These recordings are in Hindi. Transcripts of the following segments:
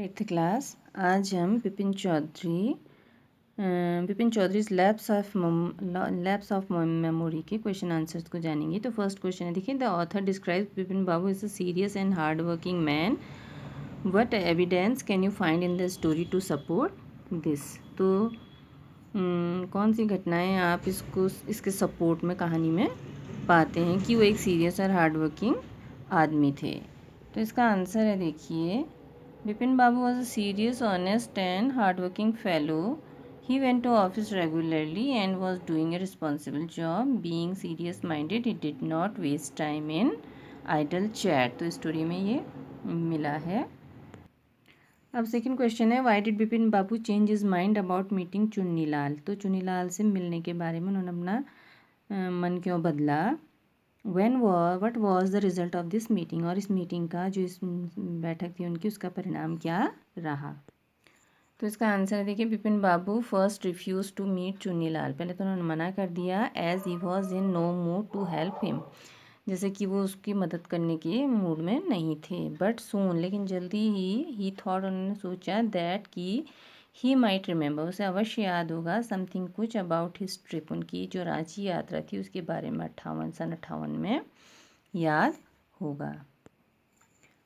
8th class. आज हम Vipin Choudhary lapse of memory के क्वेश्चन आंसर्स को जानेंगे। तो फर्स्ट क्वेश्चन है, देखिए, the author describes Vipin Babu is a serious and hard working man. What evidence can you find in the story to support this. तो कौन सी घटनाएं आप इसके सपोर्ट में कहानी में पाते हैं कि वो एक सीरियस और हार्ड वर्किंग आदमी थे। तो इसका आंसर है, देखिए, Bipin Babu was a serious, honest and hardworking fellow. He went to office regularly and was doing a responsible job. Being serious-minded, he did not waste time in idle chat. तो स्टोरी में ये मिला है। अब सेकंड क्वेश्चन है, why did Bipin Babu change his mind about meeting Chunnilal. तो चुन्नीलाल से मिलने के बारे में उन्होंने अपना मन क्यों बदला। What was the result of this meeting, और इस मीटिंग का जो इस बैठक थी उनकी, उसका परिणाम क्या रहा। तो इसका आंसर है, देखिए, Bipin Babu first refuse to meet Chunnilal. पहले तो उन्होंने मना कर दिया, as he was in no mood to help him, जैसे कि वो उसकी मदद करने के मूड में नहीं थे। बट सून, लेकिन जल्दी ही थॉट, उन्होंने सोचा, दैट कि ही माइट रिमेंबर, उसे अवश्य याद होगा, समथिंग कुछ अबाउट हिज ट्रिप, उनकी जो रांची यात्रा थी उसके बारे में सन 58 में याद होगा।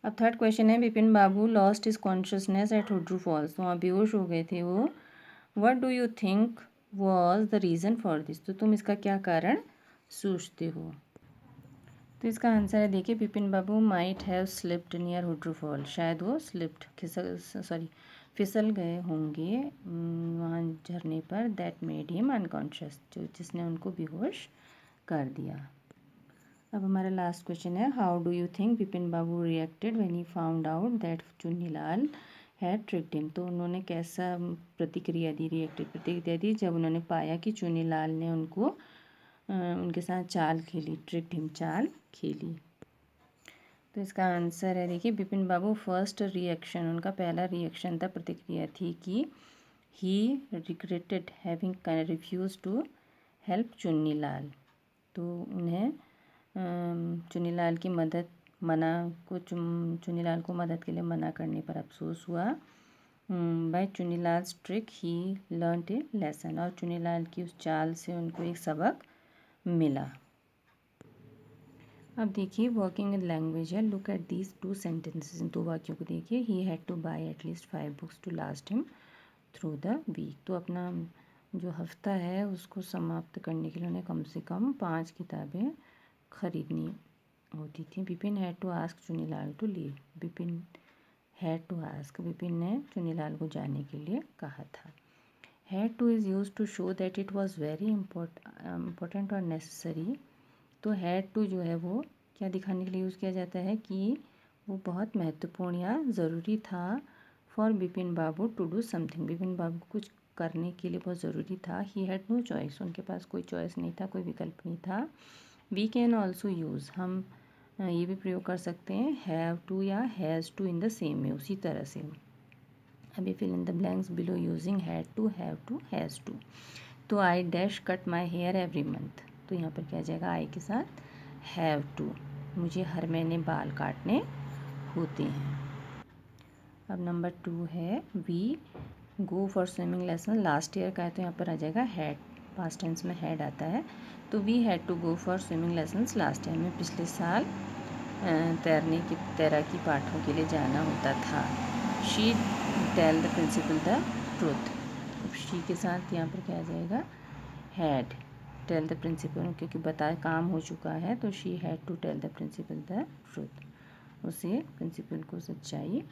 अब थर्ड क्वेश्चन है, Bipin Babu lost his consciousness at Hundru falls. तो वहाँ बेहोश हो गए थे वो। What do you think was the reason for this. तो तुम इसका क्या कारण सोचते हो। तो इसका आंसर है, देखिए, Bipin Babu might have slipped near Hundru fall. शायद वो फिसल गए होंगे वहाँ झरने पर। दैट मेड हिम अनकॉन्शियस, जिसने उनको बेहोश कर दिया। अब हमारा लास्ट क्वेश्चन है, how do you think Bipin Babu reacted when he found out that Chunnilal had tricked him. तो उन्होंने कैसा प्रतिक्रिया दी जब उन्होंने पाया कि चुन्नीलाल ने उनके साथ चाल खेली, ट्रिक्ड हिम, चाल खेली। तो इसका आंसर है, देखिए, बिपिन बाबू फर्स्ट रिएक्शन, उनका पहला रिएक्शन था, प्रतिक्रिया थी कि he regretted having refuse to help Chunnilal. तो उन्हें चुन्नीलाल को मदद के लिए मना करने पर अफसोस हुआ। By Chunnilal's trick he learned a lesson, और चुन्नीलाल की उस चाल से उनको एक सबक मिला। अब देखिए, वर्किंग विद लैंग्वेज है। Look at these 2 sentences. इन 2 वाक्यों को देखिए। He had to buy at least 5 books to last him through the week. तो अपना जो हफ्ता है उसको समाप्त करने के लिए उन्हें कम से कम 5 किताबें खरीदनी होती थी। Bipin had to ask Chunnilal to leave. Bipin ने चुन्नीलाल को जाने के लिए कहा था। Had to is use to show that it was very important और नेसेसरी। तो हैड टू जो है वो क्या दिखाने के लिए यूज़ किया जाता है कि वो बहुत महत्वपूर्ण या ज़रूरी था। For Bipin Babu to do something, Bipin Babu को कुछ करने के लिए बहुत ज़रूरी था। ही हैड नो चॉइस, उनके पास कोई चॉइस नहीं था, कोई विकल्प नहीं था। वी कैन ऑल्सो यूज़, हम ये भी प्रयोग कर सकते हैं, हैव टू या has to in the same में, उसी तरह से। अभी fill in the blanks below using had to, have to, has to. तो I dash cut my hair every month. तो यहाँ पर क्या जाएगा, आई के साथ हैव टू, मुझे हर महीने बाल काटने होते हैं। अब नंबर 2 है, we go for swimming lesson. Last year का है तो यहाँ पर आ जाएगा हैड, पास्ट टेंस में हैड आता है। तो we had to go for swimming lessons last year, में पिछले साल तैराकी पाठों के लिए जाना होता था। She tell the principal the truth. She के साथ यहाँ पर क्या आ जाएगा, हैड। टेल द प्रिंसिपल, क्योंकि काम हो चुका है, तो she had to tell the principal the truth, उसे प्रिंसिपल को सच्चाई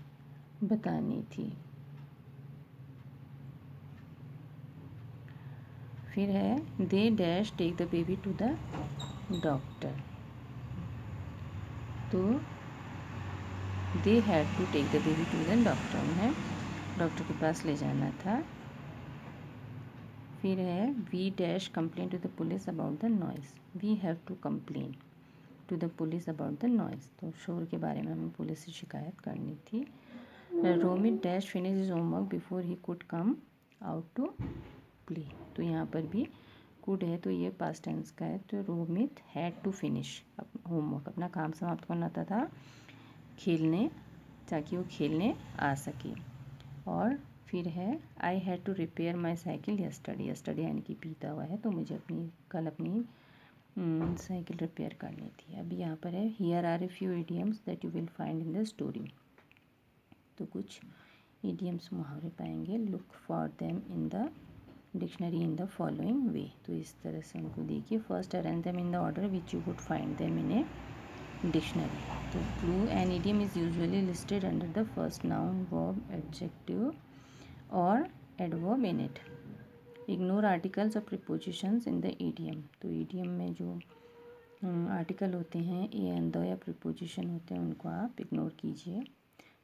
बतानी थी। फिर है, they dash take the baby to the doctor. तो they had to take the baby to the doctor, उन्हें डॉक्टर के पास ले जाना था। फिर है, we dash complain to the police about the noise. We have to complain to the police about the noise. तो शोर के बारे में हमें पुलिस से शिकायत करनी थी। Romit dash finish his homework before he could come out to play. तो यहाँ पर भी कुड है तो ये पास्ट टेंस का है। तो Romit had to finish homework, अपना काम समाप्त करना था खेलने, ताकि वो खेलने आ सके। और फिर है I had to repair my cycle yesterday, yesterday यानी कि बीता हुआ है, तो मुझे कल अपनी साइकिल रिपेयर करनी थी। अभी यहाँ पर है here are a few idioms that you will find in the story, तो कुछ इडियम्स मुहावरे पाएंगे। Look for them in the dictionary in the following way, तो इस तरह से उनको देखिए। First arrange them in the order which you would find them in a dictionary. तो clue an idiom is usually listed under the first noun verb adjective और adverb in it. Ignore articles और प्रीपोजिशंस इन द ईडियम, तो ईडियम में जो आर्टिकल होते हैं ए एंड द या प्रीपोजिशन होते हैं उनको आप इग्नोर कीजिए।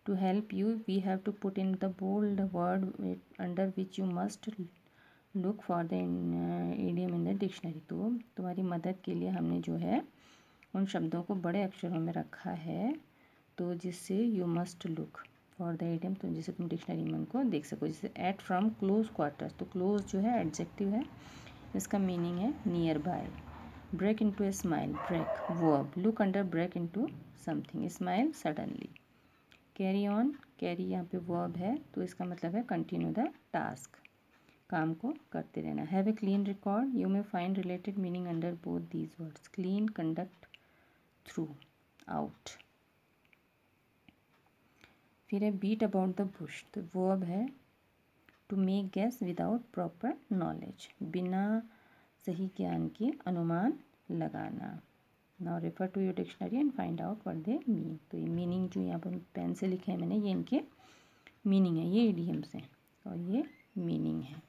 To help you we have to put in the bold word under which you must look for the idiom in the dictionary, तो तुम्हारी मदद के लिए हमने जो है उन शब्दों को बड़े अक्षरों में रखा है, तो जिससे you must look for the idiom, तो जिसे तुम डिक्शनरी में उनको देख सको। जैसे एट फ्रॉम क्लोज क्वार्टर्स, तो क्लोज जो है एडजेक्टिव है, इसका मीनिंग है near by. Break into a smile, break verb, look under break into something, smile suddenly. Carry on, carry यहाँ पे वर्ब है, तो इसका मतलब है कंटिन्यू द टास्क, काम को करते रहना। Have a clean record, you may find related meaning under both these words. Clean, conduct throughout. फिर है बीट अबाउट द बुश, तो वर्ब है to make guess without proper knowledge, बिना सही ज्ञान के अनुमान लगाना। Now refer to your dictionary and find out what they mean, तो ये मीनिंग जो यहाँ पर पेन से लिखे हैं मैंने, ये इनके मीनिंग है, ये इडियम्स हैं और ये मीनिंग है।